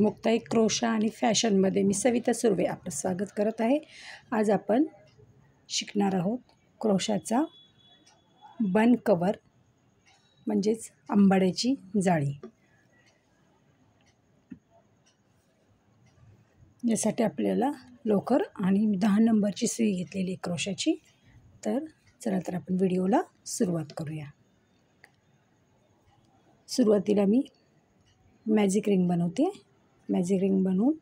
Muktai crochet आणि फॅशनमध्ये मी सविता सुर्वे आपलं स्वागत करत आहे। आज आपण शिकणार आहोत क्रोशाचा बन कवर म्हणजेच अंबाड्याची जाळी। यासाठी आपल्याला लोकर आणि 10 नंबरची सुई घेतलेली क्रोशाची। तर चला तर आपण व्हिडिओला सुरुवात करूया। सुरुवातीला मी मॅजिक रिंग बनवते। मॅजिक रिंग बनवून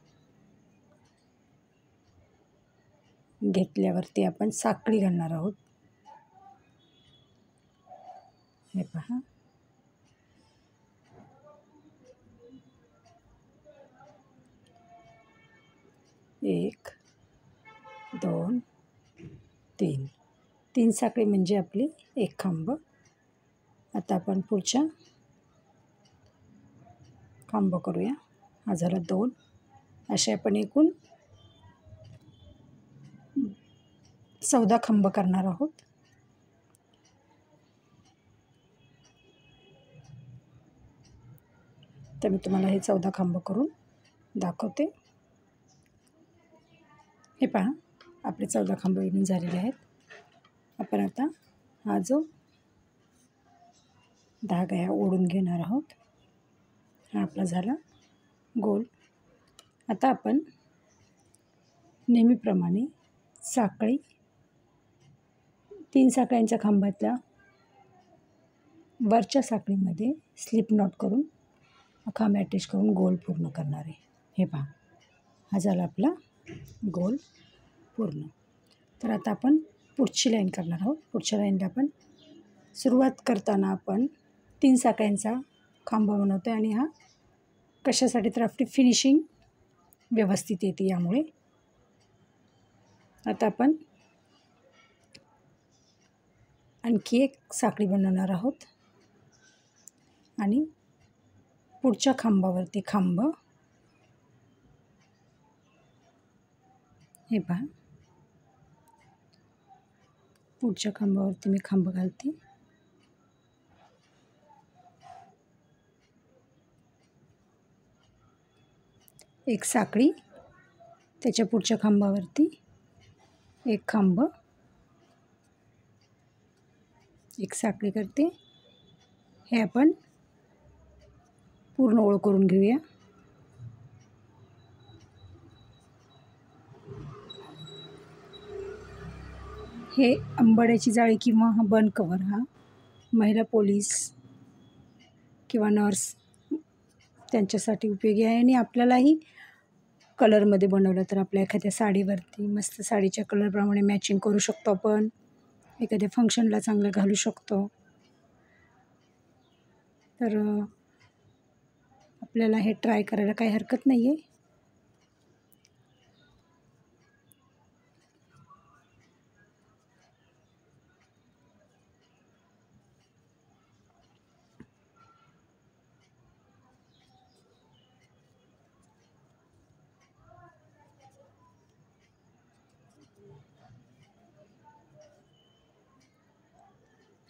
घेतल्यावरती आपण साखळी घालणार आहोत। हे पहा, एक, दोन, तीन साखळी म्हणजे आपली एक खांब। आता आपण पुढच्या खांब करूया। हा झाला 2। असे आपण एकूण 14 खांब करणार आहोत। तर मी तुम्हाला हे 14 खांब करून दाखवते। हे पहा, आपले 14 खांब विणून झालेले आहेत। आपण आता हा जो धागा आहे ओढून घेणार आहोत। हा आपला झाला गोल। आता आपण नेहमीप्रमाणे साखळी 3 साखळ्यांच्या खांबातल्या वरच्या साखळीमध्ये स्लिप नॉट करून खांब अटॅच करून गोल पूर्ण करणार आहे। हे पहा, हा झाला आपला गोल पूर्ण। तर आता आपण पुढची लाईन करणार आहोत। पुढच्या लाईनला आपण सुरुवात करताना आपण 3 साखळ्यांचा खांब बनवतो आणि हा कशासाठी तर आपली फिनिशिंग व्यवस्थित येते यामुळे। आता आपण आणखी एक साखळी बनवणार आहोत आणि पुढच्या खांबावरती खांब, हे पहा, पुढच्या खांबावरती मी खांब घालते। एक साखळी, त्याच्या पुढच्या खांबावरती एक खांब, एक साखळी करते। हे आपण पूर्ण ओळ करून घेऊया। हे अंबाड्याची जाळी किंवा हा बन कवर हा महिला पोलीस किंवा नर्स त्यांच्यासाठी उपयोगी आहे। आणि आपल्यालाही कलरमध्ये बनवलं तर आपल्या एखाद्या साडीवरती मस्त साडीच्या कलरप्रमाणे मॅचिंग करू शकतो आपण। एखाद्या फंक्शनला चांगलं घालू शकतो। तर आपल्याला हे ट्राय करायला काही हरकत नाही आहे।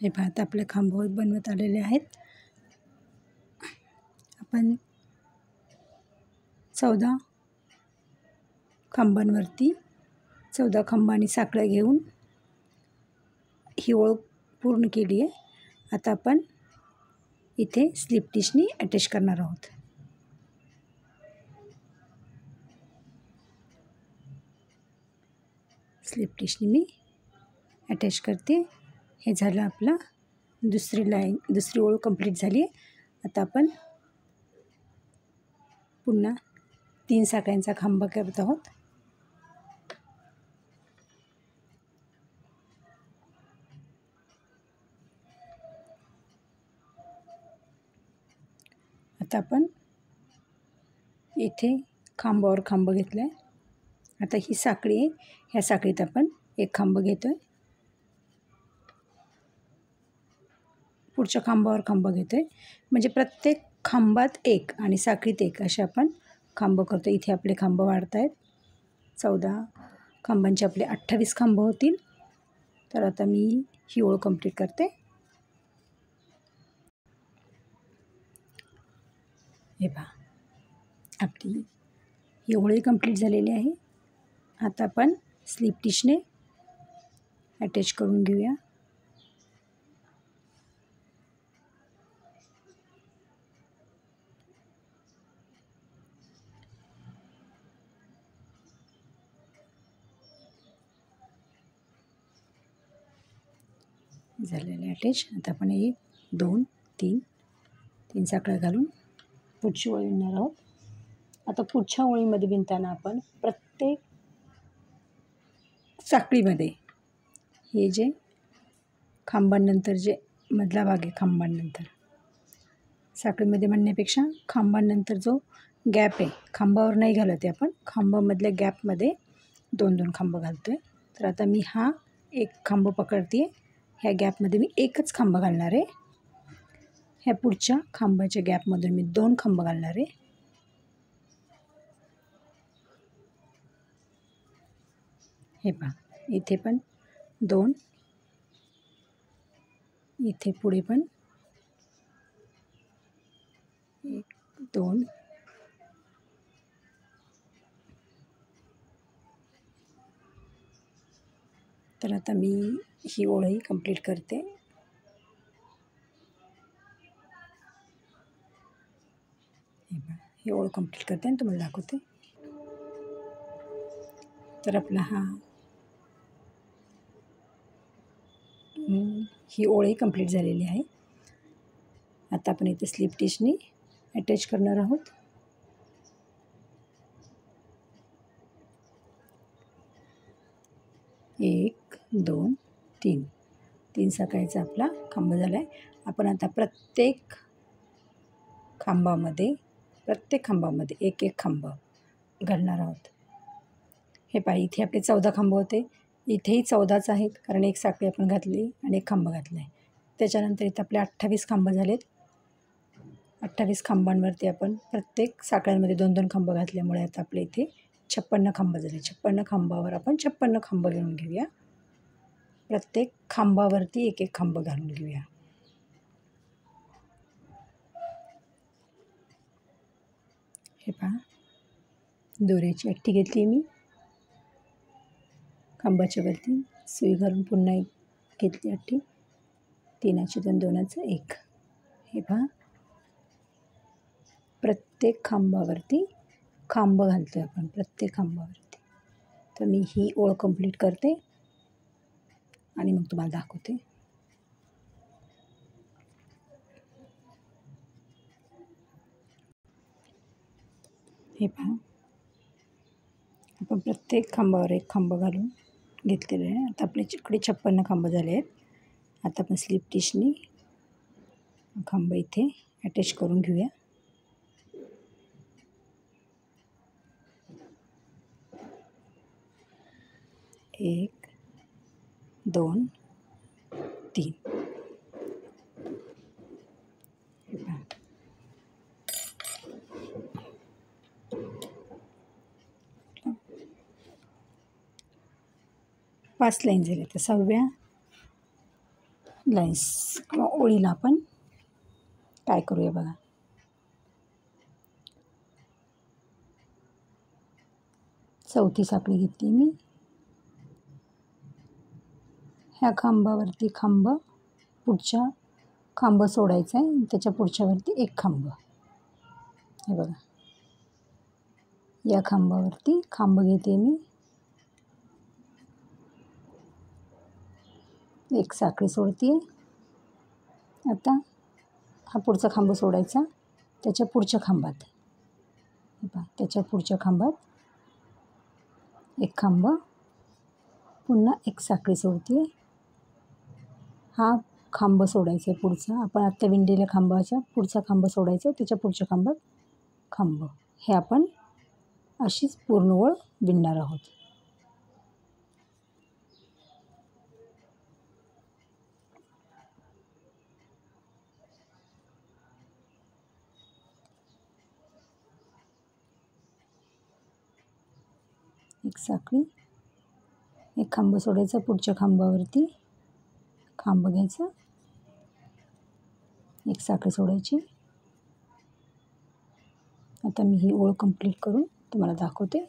हे पहा, आता आपले खांब बनवत आलेले आहेत। आपण 14 खांबांवरती 14 खांबांनी साखळ्या घेऊन ही ओळ पूर्ण केली आहे। आता आपण इथे स्लिप टिशनी अटॅच करणार आहोत। स्लिप टिशनी मी अटॅच करते। हे झालं आपला दुसरी ओळ कंप्लीट झाली आहे। आता आपण पुन्हा 3 साखळ्यांचा खांब करत आहोत। आता आपण इथे खांबावर खांब घेतला आहे। आता ही साखळी आहे, ह्या साखळीत आपण एक खांब घेतोय, पुढच्या खांबावर खांब घेतोय, म्हणजे प्रत्येक खांबात एक आणि साखळीत एक असे आपण खांब करतो। इथे आपले खांब वाढत आहेत। 14 खांबांचे आपले 28 खांब होतील। तर आता मी ही ओळ कंप्लीट करते। हे पहा, आपली ही ओळी कंप्लीट झालेली आहे. आता आपण स्लिप टिशने अटॅच करून घेऊया. झालेले अटॅच. आता आपण 1 2 3 साखळ्या घालून पुढची ओळी विणणार आहोत. आता पुढच्या ओळीमध्ये विणताना आपण प्रत्येक साखळीमध्ये हे जे खांबांनंतर जे मधला भाग आहे, खांबांनंतर साखळीमध्ये म्हणण्यापेक्षा खांबांनंतर जो गॅप आहे, खांबावर नाही घालत आहे आपण, खांबामधल्या गॅपमध्ये 2-2 खांब घालतो आहे. तर आता मी हा एक खांब पकडते आहे, ह्या गॅपमध्ये मी एकच खांब घालणार आहे. ह्या पुढच्या खांबाच्या गॅपमधून मी 2 खांब घालणार आहे. हे पहा, इथे पण 2, इथे पुढे पण 1 2. तर आता मी ही ओळी कंप्लीट करते. हे पहा, ही ओळ कंप्लीट करते आणि तुम्हाला दाखवते. तर आपला ही ओळी कंप्लीट झालेली आहे. आता आपण इथे स्लिप टिशनी अटॅच करणार आहोत. एक 2 3 साखळ्याचा आपला खांब झाला आहे. आपण आता प्रत्येक खांबामध्ये एक एक खांब घालणार आहोत. हे पहा, इथे आपले 14 खांब होते, इथेही 14च आहेत, कारण एक साखळी आपण घातली आणि एक खांब घातला आहे. त्याच्यानंतर इथं आपले 28 खांब झालेत. 28 खांबांवरती आपण प्रत्येक साखळ्यांमध्ये 2-2 खांब घातल्यामुळे आता आपले इथे 56 खांब झाले. 56 खांबावर आपण 56 खांब घेऊन घेऊया. प्रत्येक खांबावरती एक एक खांब घालून घेऊया. हे पहा, दोऱ्याची अट्टी घेतली मी, खांबाच्या वरती सुई घालून पुन्हा एक घेतली अट्टी, 3चे 2 2चं 1. हे पहा, प्रत्येक खांबावरती खांब घालतो आहे आपण, प्रत्येक खांबावरती. तर मी ही ओळ कंप्लीट करते आणि मग तुम्हाला दाखवते. हे पहा, आपण प्रत्येक खांबावर एक खांब घालून घेतलेले आहे. आता आपले इकडे 56 खांब झाले आहेत. आता आपण स्लिप टिशनी खांब इथे अटॅच करून घेऊया. एक 2 3. हे पहा, 5 लाईन झाले. तर 6व्या लाईन्स किंवा ओळीला आपण काय करूया बघा. चौथी साखळी घेतली मी, ह्या खांबावरती खांब, पुढच्या खांब सोडायचा आहे, त्याच्या पुढच्यावरती एक खांब. हे बघा, या खांबावरती खांब घेते मी, एक साखळी सोडते. आता हा पुढचा खांब सोडायचा, त्याच्या पुढच्या खांबात, हे पहा, त्याच्या पुढच्या खांबात एक खांब, पुन्हा एक साखळी सोडते. हा खांब सोडायचा आहे पुढचा, आपण आत्ता विणलेल्या खांबाच्या पुढचा खांब सोडायचा, त्याच्या पुढच्या खांबात खांब. हे आपण अशीच पूर्ण ओळ विणणार आहोत. एक साखळी, एक खांब सोडायचा, पुढच्या खांबावरती खांब घ्यायचा, एक साखळी सोडायची, आता मी ही ओळ कंप्लीट करून तुम्हाला दाखवते.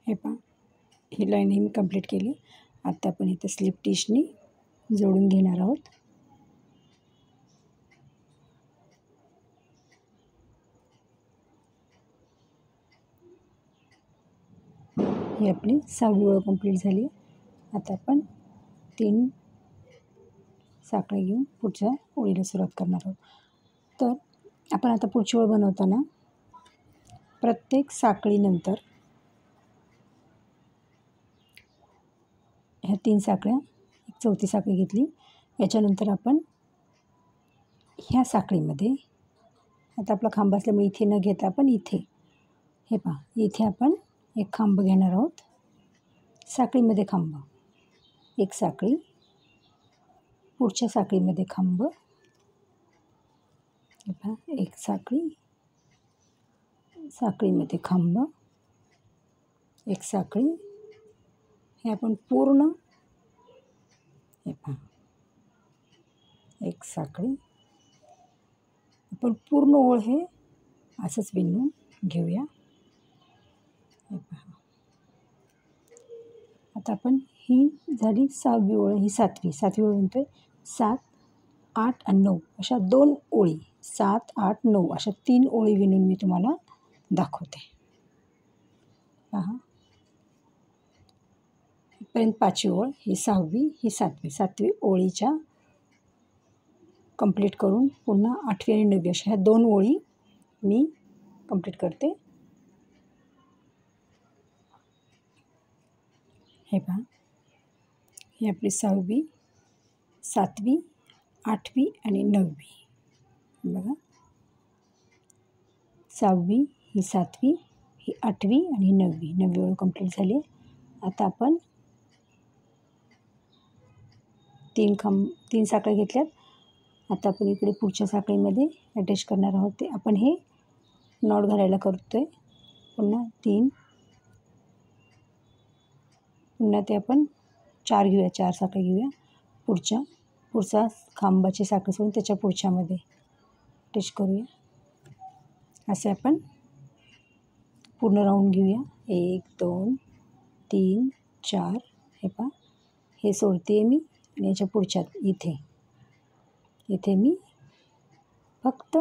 हे पहा, ही लाईन मी कंप्लीट केली. आता आपण इथे स्लिप टिशनी जोडून घेणार आहोत. ही आपली 6वी ओळ कंप्लीट झाली. आता आपण 3 साखळी घेऊन पुढच्या ओळीला सुरुवात करणार आहोत. तर आपण आता पुढची ओळ बनवताना प्रत्येक साखळीनंतर ह्या 3 साखळ्या, एक चौथी साखळी घेतली. याच्यानंतर आपण ह्या साखळीमध्ये, आता आपला खांब असल्यामुळे इथे न घेता आपण इथे, हे पहा, इथे आपण एक खांब घेणार आहोत. साखळीमध्ये खांब, एक साखळी, पुढच्या साखळीमध्ये खांब, हे पहा, एक साखळी, साखळीमध्ये खांब, एक साखळी. हे आपण पूर्ण, हे पहा, एक साखळी. आपण पूर्ण ओळ हे असंच विणून घेऊया. हे पहा, आता आपण ही झाली 6वी ओळ, ही 7वी ओळ म्हणतोय. 7, 8 आणि 9 अशा 2 ओळी, 7, 8, 9 अशा 3 ओळी विणून मी तुम्हाला दाखवते. पहा, इथपर्यंत 5वी ओळ, ही 6वी, ही 7वी ओळीच्या कंप्लीट करून पुन्हा 8वी आणि 9वी अशा ह्या 2 ओळी मी कंप्लीट करते. हे पहा, ही आपली 6वी, 7वी, 8वी आणि 9वी. बघा, 6वी, ही 7वी, ही 8वी आणि 9वी ओळ कंप्लीट झाली. आता आपण 3 साखळ्या घेतल्यात. आता आपण इकडे पुढच्या साखळीमध्ये अटॅच करणार आहोत. ते आपण हे नॉट घालायला करतोय. पुन्हा 3, पुन्हा ते आपण 4 घेऊया, 4 साखळी घेऊया. पुढचा खांबाची साखळी सोडून त्याच्या पुढच्यामध्ये अटॅच करूया. असे आपण पूर्ण राऊंड घेऊया. 1, 2, 3, 4. हे पहा, हे सोडते मी आणि याच्या पुढच्यात इथे मी फक्त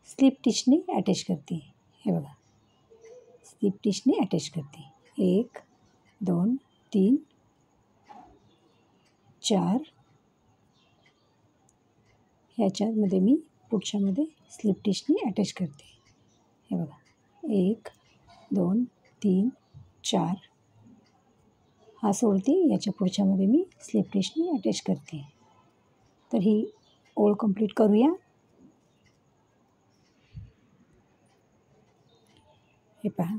स्लिप टिशनी अटॅच करते. हे बघा, स्लिप टिशनी अटॅच करते. 1, 2, 3, 4. ह्याच्यामध्ये मी पुढच्यामध्ये स्लिप टिशनी अटॅच करते. हे बघा, 1, 2, 3, 4. हा सोडते, याच्या पुढच्यामध्ये मी स्लिप टिशनी अटॅच करते. तर ही ओळ कंप्लीट करूया. हे पहा,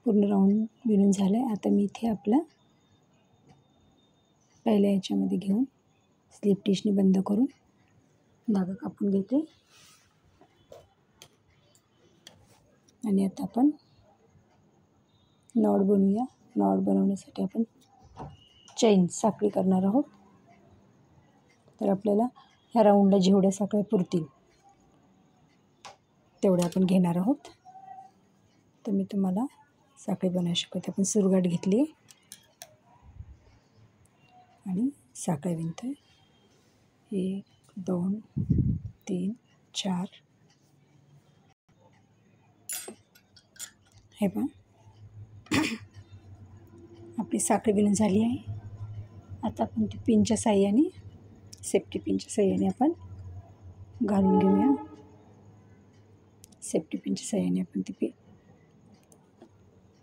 पूर्ण राऊंड विणून झालं आहे. आता मी इथे आपला पहिल्या याच्यामध्ये घेऊन स्लिप टिशनी बंद करून धागा कापून घेते. आणि आता आपण नॉट बनवूया. नॉट बनवण्यासाठी आपण चैन साखळी करणार आहोत. तर आपल्याला ह्या राऊंडला जेवढ्या साखळ्या पुरतील तेवढ्या आपण घेणार आहोत. तर मी तुम्हाला साखळी बनवू शकते. आपण सुरगाट घेतली आणि साखळी विणतोय. 1, 2, 3, 4. हे पहा, आपली साखळी विणून झाली आहे. आता आपण ती पिनच्या साहाय्याने, सेफ्टी पिनच्या साहाय्याने आपण घालून घेऊया. सेफ्टी पिनच्या साहाय्याने आपण ती पिन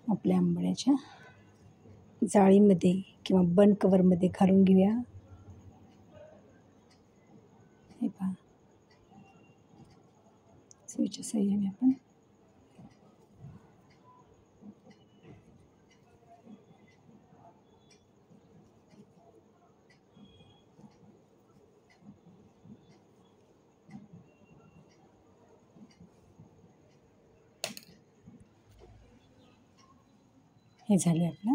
आपल्या आंबाड्याच्या जाळीमध्ये किंवा बन कवरमध्ये घालून घेऊया. हे पहा, सुईच्या साहाय्याने आपण हे झाले आपलं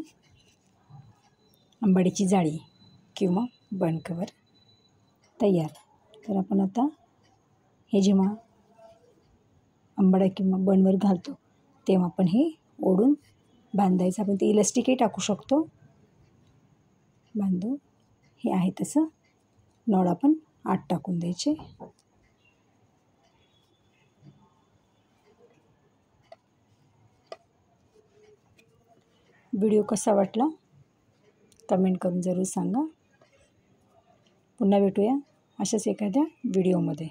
आंबाडीची जाळी किंवा बन कवर. तयार. तर आपण आता हे जेव्हा आंबाडा किंवा बनवर घालतो तेव्हा आपण हे ओढून बांधायचं. आपण ते इलास्टिकही टाकू शकतो. बांधू हे आहे तसं नळ आपण आत टाकून द्यायचे. व्हिडिओ कसा वाटला कमेंट करून जरूर सांगा. पुन्हा भेटूया अशाच एखाद्या व्हिडिओमध्ये.